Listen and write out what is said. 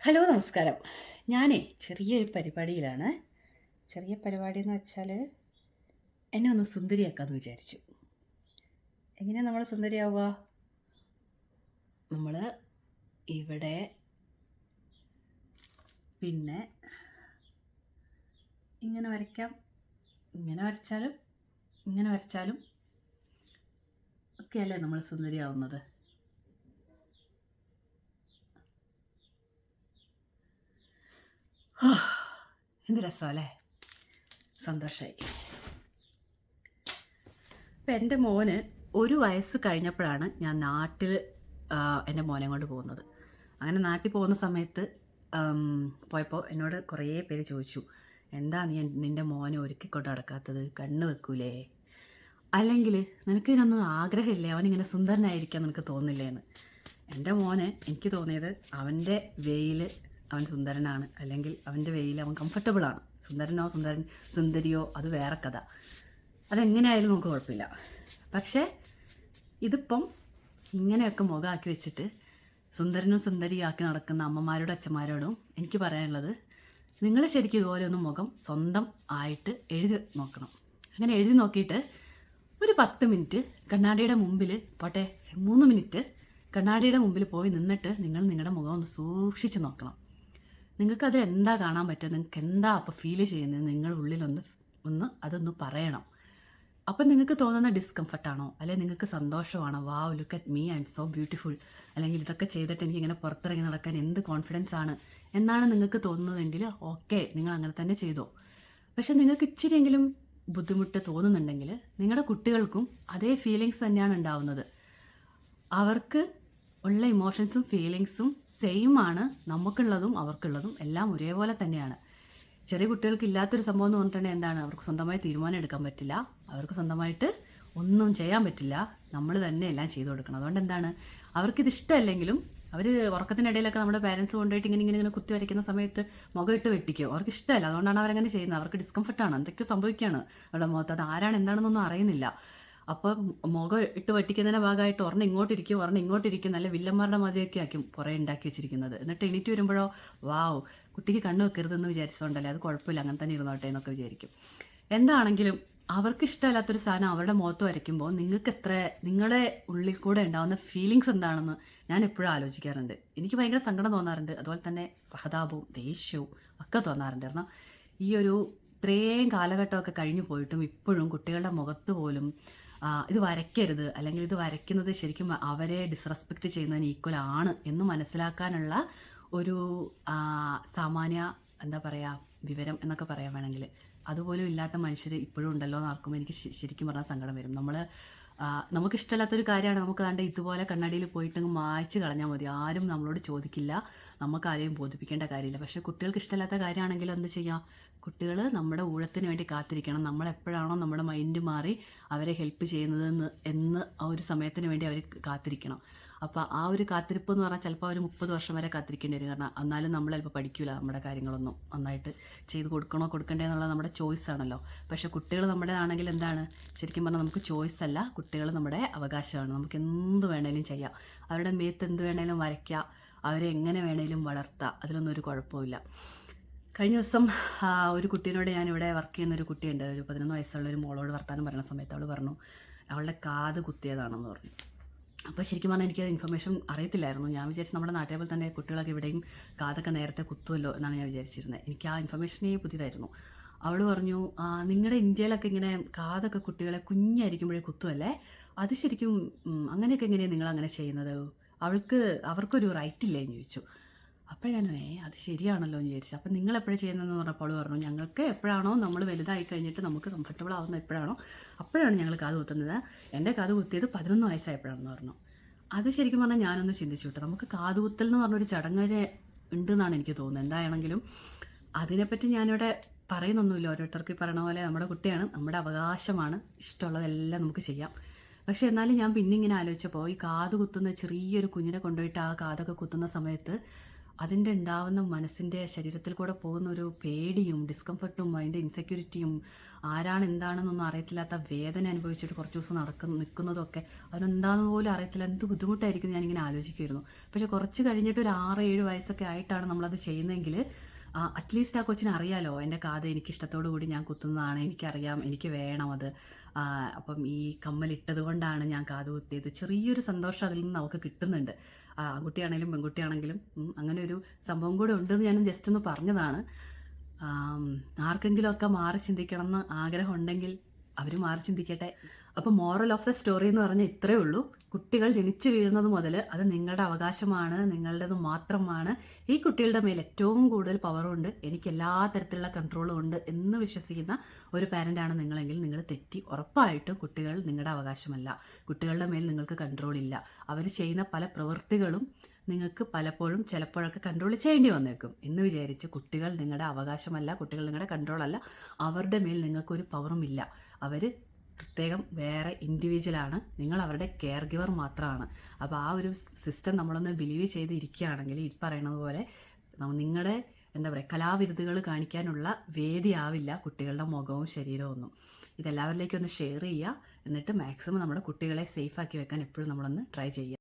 Hello നമസ്കാരം. ഞാനേ ചെറിയൊരു പരിപാടിയിലാണ്. ചെറിയ പരിപാടി എന്ന് വെച്ചാൽ എന്നെ ഒന്ന് സുന്ദരിയാക്കാമെന്ന് വിചാരിച്ചു. എങ്ങനെയാണ് നമ്മൾ സുന്ദരിയാവുക? നമ്മൾ ഇവിടെ പിന്നെ ഇങ്ങനെ വരയ്ക്കാം. ഇങ്ങനെ വരച്ചാലും ഇങ്ങനെ വരച്ചാലും ഒക്കെയല്ലേ നമ്മൾ സുന്ദരിയാവുന്നത്. എന്ത് രസമല്ലേ, സന്തോഷമായി. ഇപ്പം എൻ്റെ മോന് 1 വയസ്സ് കഴിഞ്ഞപ്പോഴാണ് ഞാൻ നാട്ടിൽ എൻ്റെ മോനെ കൊണ്ട് പോകുന്നത്. അങ്ങനെ നാട്ടിൽ പോകുന്ന സമയത്ത് പോയപ്പോൾ എന്നോട് കുറേ പേര് ചോദിച്ചു, എന്താ നീ നിൻ്റെ മോനെ ഒരുക്കിക്കൊണ്ട് നടക്കാത്തത്, കണ്ണ് വെക്കൂലേ, അല്ലെങ്കിൽ നിനക്ക് ഇതിനൊന്നും ആഗ്രഹമില്ലേ, അവനിങ്ങനെ സുന്ദരനായിരിക്കാൻ നിനക്ക് തോന്നില്ലേ എന്ന്. എൻ്റെ മോന് എനിക്ക് തോന്നിയത് അവൻ്റെ വേയിൽ അവൻ സുന്ദരനാണ്, അല്ലെങ്കിൽ അവൻ്റെ വേയിൽ അവൻ കംഫർട്ടബിളാണ്. സുന്ദരനോ സുന്ദരിയോ അത് വേറെ കഥ, അതെങ്ങനെയായാലും നമുക്ക് കുഴപ്പമില്ല. പക്ഷേ ഇതിപ്പം ഇങ്ങനെയൊക്കെ മുഖമാക്കി വെച്ചിട്ട് സുന്ദരനും സുന്ദരിയാക്കി നടക്കുന്ന അമ്മമാരോടും അച്ഛന്മാരോടും എനിക്ക് പറയാനുള്ളത്, നിങ്ങൾ ശരിക്കും ഇതുപോലെ ഒന്ന് മുഖം സ്വന്തം ആയിട്ട് എഴുതി നോക്കണം. അങ്ങനെ എഴുതി നോക്കിയിട്ട് ഒരു 10 മിനിറ്റ് കണ്ണാടിയുടെ മുമ്പിൽ പോട്ടെ, 3 മിനിറ്റ് കണ്ണാടിയുടെ മുമ്പിൽ പോയി നിന്നിട്ട് നിങ്ങൾ നിങ്ങളുടെ മുഖം ഒന്ന് സൂക്ഷിച്ച് നോക്കണം. നിങ്ങൾക്കത് എന്താ കാണാൻ പറ്റുക, നിങ്ങൾക്ക് എന്താ അപ്പോൾ ഫീൽ ചെയ്യുന്നത്, നിങ്ങൾ ഉള്ളിലൊന്ന് അതൊന്ന് പറയണം. അപ്പം നിങ്ങൾക്ക് തോന്നുന്ന ഡിസ്കംഫർട്ടാണോ, അല്ലെങ്കിൽ നിങ്ങൾക്ക് സന്തോഷമാണോ, wow look at me, I am so beautiful, അല്ലെങ്കിൽ ഇതൊക്കെ ചെയ്തിട്ട് എനിക്കിങ്ങനെ പുറത്തിറങ്ങി നടക്കാൻ എന്ത് കോൺഫിഡൻസ് ആണ് എന്നാണ് നിങ്ങൾക്ക് തോന്നുന്നതെങ്കിൽ ഓക്കെ, നിങ്ങൾ അങ്ങനെ തന്നെ ചെയ്തോ. പക്ഷെ നിങ്ങൾക്ക് ഇച്ചിരിയെങ്കിലും ബുദ്ധിമുട്ട് തോന്നുന്നുണ്ടെങ്കിൽ നിങ്ങളുടെ കുട്ടികൾക്കും അതേ ഫീലിങ്സ് തന്നെയാണ് ഉണ്ടാവുന്നത്. അവർക്ക് ഉള്ള ഇമോഷൻസും ഫീലിങ്സും സെയിം ആണ്, നമുക്കുള്ളതും അവർക്കുള്ളതും എല്ലാം ഒരേപോലെ തന്നെയാണ്. ചെറിയ കുട്ടികൾക്ക് ഇല്ലാത്തൊരു സംഭവം എന്ന് പറഞ്ഞിട്ടുണ്ടെങ്കിൽ എന്താണ്, അവർക്ക് സ്വന്തമായി തീരുമാനം എടുക്കാൻ പറ്റില്ല, അവർക്ക് സ്വന്തമായിട്ട് ഒന്നും ചെയ്യാൻ പറ്റില്ല, നമ്മൾ തന്നെ എല്ലാം ചെയ്തു കൊടുക്കണം. അതുകൊണ്ട് എന്താണ്, അവർക്കിത് ഇഷ്ടമല്ലെങ്കിലും അവർ ഉറക്കത്തിനിടയിലൊക്കെ നമ്മുടെ പാരൻസ് കൊണ്ടുപോയിട്ട് ഇങ്ങനെ കുത്തി വരയ്ക്കുന്ന സമയത്ത് മുഖം ഇട്ട് വെട്ടിക്കും. അവർക്ക് ഇഷ്ടമല്ല, അതുകൊണ്ടാണ് അവരങ്ങനെ ചെയ്യുന്നത്. അവർക്ക് ഡിസ്കംഫർട്ടാണ്, എന്തൊക്കെയോ സംഭവിക്കുകയാണ് അവരുടെ മുഖത്ത്. അത് ആരാണ് എന്താണെന്നൊന്നും അറിയുന്നില്ല. അപ്പം മുഖം ഇട്ട് വെട്ടിക്കുന്നതിൻ്റെ ഭാഗമായിട്ട് ഒരെണ്ണം ഇങ്ങോട്ടിരിക്കും, നല്ല വില്ലന്മാരുടെ മാതിരിയൊക്കെ ആക്കും കുറേ ഉണ്ടാക്കി വെച്ചിരിക്കുന്നത്. എന്നിട്ട് എണീറ്റ് വരുമ്പോഴോ വാവ്, കുട്ടിക്ക് കണ്ണ് വെക്കരുതെന്ന് വിചാരിച്ചതുകൊണ്ടല്ലേ, അത് കുഴപ്പമില്ല, അങ്ങനെ തന്നെ ഇരുന്നോട്ടെ എന്നൊക്കെ വിചാരിക്കും. എന്താണെങ്കിലും അവർക്ക് ഇഷ്ടമല്ലാത്തൊരു സാധനം അവരുടെ മുഖത്ത് വരയ്ക്കുമ്പോൾ നിങ്ങളുടെ ഉള്ളിൽ കൂടെ ഉണ്ടാകുന്ന ഫീലിങ്സ് എന്താണെന്ന് ഞാൻ എപ്പോഴും ആലോചിക്കാറുണ്ട്. എനിക്ക് ഭയങ്കര സങ്കടം തോന്നാറുണ്ട്, അതുപോലെ തന്നെ സഹതാപവും ദേഷ്യവും ഒക്കെ തോന്നാറുണ്ട്. കാരണം ഈ ഒരു ഇത്രയും കാലഘട്ടമൊക്കെ കഴിഞ്ഞു പോയിട്ടും ഇപ്പോഴും കുട്ടികളുടെ മുഖത്ത് പോലും ഇത് വരയ്ക്കരുത്, അല്ലെങ്കിൽ ഇത് വരയ്ക്കുന്നത് ശരിക്കും അവരെ ഡിസ്റെസ്പെക്റ്റ് ചെയ്യുന്നതിന് ഈക്വൽ ആണ് എന്ന് മനസ്സിലാക്കാനുള്ള ഒരു സാമാന്യ എന്താ പറയുക വിവരം എന്നൊക്കെ പറയാൻ വേണമെങ്കിൽ അതുപോലും ഇല്ലാത്ത മനുഷ്യർ ഇപ്പോഴും ഉണ്ടല്ലോ എന്ന് ആർക്കും എനിക്ക് ശരിക്കും പറഞ്ഞാൽ സങ്കടം വരും. നമുക്കിഷ്ടമില്ലാത്തൊരു കാര്യമാണ്, നമുക്ക് കണ്ട ഇതുപോലെ കണ്ണാടിയിൽ പോയിട്ടങ്ങ് മായ്ച്ച് കളഞ്ഞാൽ മതി, ആരും നമ്മളോട് ചോദിക്കില്ല, നമുക്ക് ആരെയും ബോധിപ്പിക്കേണ്ട കാര്യമില്ല. പക്ഷേ കുട്ടികൾക്ക് ഇഷ്ടമില്ലാത്ത കാര്യമാണെങ്കിലും എന്ത് ചെയ്യാം, കുട്ടികൾ നമ്മുടെ ഊഴത്തിന് വേണ്ടി കാത്തിരിക്കണം. നമ്മളെപ്പോഴാണോ നമ്മുടെ മൈൻഡ് മാറി അവരെ ഹെൽപ്പ് ചെയ്യുന്നതെന്ന് ആ ഒരു സമയത്തിന് വേണ്ടി അവർ കാത്തിരിക്കണം. അപ്പോൾ ആ ഒരു കാത്തിരിപ്പ് എന്ന് പറഞ്ഞാൽ ചിലപ്പോൾ അവർ 30 വർഷം വരെ കാത്തിരിക്കേണ്ടി വരും. കാരണം എന്നാലും നമ്മൾ ചിലപ്പോൾ പഠിക്കില്ല, നമ്മുടെ കാര്യങ്ങളൊന്നും നന്നായിട്ട് ചെയ്ത് കൊടുക്കണ്ടേ എന്നുള്ളത് നമ്മുടെ ചോയ്സ് ആണല്ലോ. പക്ഷേ കുട്ടികൾ നമ്മുടെ ആണെങ്കിൽ എന്താണ്, ശരിക്കും പറഞ്ഞാൽ നമുക്ക് ചോയ്സ് അല്ല, കുട്ടികൾ നമ്മുടെ അവകാശമാണ്. നമുക്ക് എന്ത് വേണേലും ചെയ്യാം, അവരുടെ മേത്ത് എന്ത് വേണേലും വരയ്ക്കാം, അവരെ എങ്ങനെ വേണേലും വളർത്താം, അതിലൊന്നും ഒരു കുഴപ്പമില്ല. കഴിഞ്ഞ ദിവസം ഒരു കുട്ടീനോട്, ഞാനിവിടെ വർക്ക് ചെയ്യുന്നൊരു കുട്ടിയുണ്ട്, ഒരു 11 വയസ്സുള്ളൊരു മോളോട് വർത്താനം പറയുന്ന സമയത്ത് അവൾ പറഞ്ഞു അവളുടെ കാത് കുത്തിയതാണെന്ന് പറഞ്ഞു. അപ്പോൾ ശരിക്കും പറഞ്ഞാൽ എനിക്ക് ഇൻഫർമേഷൻ അറിയത്തില്ലായിരുന്നു. ഞാൻ വിചാരിച്ചു നമ്മുടെ നാട്ടിലെ പോലെ തന്നെ കുട്ടികളൊക്കെ ഇവിടെയും കാതൊക്കെ നേരത്തെ കുത്തുമല്ലോ എന്നാണ് ഞാൻ വിചാരിച്ചിരുന്നത്. എനിക്ക് ആ ഇൻഫർമേഷനേ പുതിയതായിരുന്നു. അവൾ പറഞ്ഞു, നിങ്ങളുടെ ഇന്ത്യയിലൊക്കെ ഇങ്ങനെ കാതൊക്കെ കുട്ടികളെ കുഞ്ഞായിരിക്കുമ്പോഴേ കുത്തുമല്ലേ, അത് ശരിക്കും അങ്ങനെയൊക്കെ എങ്ങനെയാണ് നിങ്ങൾ അങ്ങനെ ചെയ്യുന്നത്, അവർക്കൊരു റൈറ്റ് ഇല്ലേ എന്ന് ചോദിച്ചു. അപ്പോൾ ഞാൻ അത് ശരിയാണല്ലോ എന്ന് വിചാരിച്ചു. അപ്പം നിങ്ങൾ എപ്പോഴാണ് ചെയ്യുന്നതെന്ന് പറഞ്ഞപ്പോൾ പറഞ്ഞു, ഞങ്ങൾക്ക് എപ്പോഴാണോ നമ്മൾ വലുതായി കഴിഞ്ഞിട്ട് നമുക്ക് കംഫർട്ടബിൾ ആവുന്ന എപ്പോഴാണോ അപ്പോഴാണ് ഞങ്ങൾ കാത് കുത്തുന്നത്. എൻ്റെ കാത് കുത്തിയത് 11 വയസ്സായപ്പോഴാണെന്ന് പറഞ്ഞു. അത് ശരിക്കും പറഞ്ഞാൽ ഞാനൊന്ന് ചിന്തിച്ചു വിട്ടു. നമുക്ക് കാതുകുത്തൽ എന്ന് പറഞ്ഞൊരു ചടങ്ങ് ഉണ്ടെന്നാണ് എനിക്ക് തോന്നുന്നത്. എന്തായാണെങ്കിലും അതിനെപ്പറ്റി ഞാനിവിടെ പറയുന്നൊന്നുമില്ല. ഓരോരുത്തർക്ക് പറയണ പോലെ നമ്മുടെ കുട്ടിയാണ്, നമ്മുടെ അവകാശമാണ്, ഇഷ്ടമുള്ളതെല്ലാം നമുക്ക് ചെയ്യാം. പക്ഷേ എന്നാലും ഞാൻ പിന്നെ ഇങ്ങനെ ആലോചിച്ചപ്പോൾ ഈ കാത് കുത്തുന്ന ചെറിയൊരു കുഞ്ഞിനെ കൊണ്ടുപോയിട്ട് ആ കാതൊക്കെ കുത്തുന്ന സമയത്ത് അതിൻ്റെ ഉണ്ടാവുന്ന മനസ്സിൻ്റെ ശരീരത്തിൽ കൂടെ പോകുന്ന ഒരു പേടിയും ഡിസ്കംഫർട്ടും അതിൻ്റെ ഇൻസെക്യൂരിറ്റിയും ആരാണ് എന്താണെന്നൊന്നും അറിയത്തില്ലാത്ത വേദന അനുഭവിച്ചിട്ട് കുറച്ച് ദിവസം നിൽക്കുന്നതൊക്കെ അതെന്താണെന്ന് പോലും അറിയത്തില്ല. എന്ത് ബുദ്ധിമുട്ടായിരിക്കും ഞാനിങ്ങനെ ആലോചിക്കുമായിരുന്നു. പക്ഷേ കുറച്ച് കഴിഞ്ഞിട്ട് ഒരു 6-7 വയസ്സൊക്കെ ആയിട്ടാണ് നമ്മളത് ചെയ്യുന്നതെങ്കിൽ അറ്റ്ലീസ്റ്റ് ആ കൊച്ചിന് അറിയാലോ എൻ്റെ കാത് എനിക്ക് ഇഷ്ടത്തോടു കൂടി ഞാൻ കുത്തുന്നതാണ്, എനിക്കറിയാം, എനിക്ക് വേണം അത്. അപ്പം ഈ കമ്മലിട്ടത് കൊണ്ടാണ് ഞാൻ കാത് കുത്തിയത്. ചെറിയൊരു സന്തോഷം അതിൽ നിന്ന് നമുക്ക് കിട്ടുന്നുണ്ട്. ആൺകുട്ടിയാണെങ്കിലും പെൺകുട്ടിയാണെങ്കിലും അങ്ങനെ ഒരു സംഭവം കൂടെ ഉണ്ടെന്ന് ഞാൻ ജസ്റ്റ് ഒന്ന് പറഞ്ഞതാണ്. ആർക്കെങ്കിലുമൊക്കെ മാറി ചിന്തിക്കണം എന്ന് ആഗ്രഹമുണ്ടെങ്കിൽ അവർ മാറി ചിന്തിക്കട്ടെ. അപ്പോൾ മോറൽ ഓഫ് ദ സ്റ്റോറി എന്ന് പറഞ്ഞാൽ ഇത്രയേ ഉള്ളൂ. കുട്ടികൾ ജനിച്ചു വീഴുന്നത് മുതൽ അത് നിങ്ങളുടെ അവകാശമാണ്, നിങ്ങളുടേത് മാത്രമാണ്. ഈ കുട്ടികളുടെ മേൽ ഏറ്റവും കൂടുതൽ പവറുണ്ട്, എനിക്ക് എല്ലാ തരത്തിലുള്ള കൺട്രോളും ഉണ്ട് എന്ന് വിശ്വസിക്കുന്ന ഒരു പാരൻ്റാണ് നിങ്ങളെങ്കിൽ നിങ്ങൾ തെറ്റി. ഉറപ്പായിട്ടും കുട്ടികൾ നിങ്ങളുടെ അവകാശമല്ല. കുട്ടികളുടെ മേൽ നിങ്ങൾക്ക് കൺട്രോൾ ഇല്ല. അവർ ചെയ്യുന്ന പല പ്രവൃത്തികളും നിങ്ങൾക്ക് പലപ്പോഴും ചിലപ്പോഴൊക്കെ കൺട്രോൾ ചെയ്യേണ്ടി വന്നേക്കും എന്ന് വിചാരിച്ച് കുട്ടികൾ നിങ്ങളുടെ അവകാശമല്ല, കുട്ടികൾ നിങ്ങളുടെ കൺട്രോളല്ല. അവരുടെ മേൽ നിങ്ങൾക്കൊരു പവറും ഇല്ല. അവർ പ്രത്യേകം വേറെ ഇൻഡിവിജ്വലാണ്. നിങ്ങൾ അവരുടെ കെയർ ഗിവർ മാത്രമാണ്. അപ്പോൾ ആ ഒരു സിസ്റ്റം നമ്മളൊന്ന് ബിലീവ് ചെയ്തിരിക്കുകയാണെങ്കിൽ ഈ പറയുന്നത് പോലെ നിങ്ങളുടെ എന്താ പറയുക കലാവിരുതുകൾ കാണിക്കാനുള്ള വേദിയാവില്ല കുട്ടികളുടെ മുഖവും ശരീരവും ഒന്നും. ഇതെല്ലാവരിലേക്കും ഒന്ന് ഷെയർ ചെയ്യുക. എന്നിട്ട് മാക്സിമം നമ്മുടെ കുട്ടികളെ സേഫാക്കി വെക്കാൻ എപ്പോഴും നമ്മളൊന്ന് ട്രൈ ചെയ്യുക.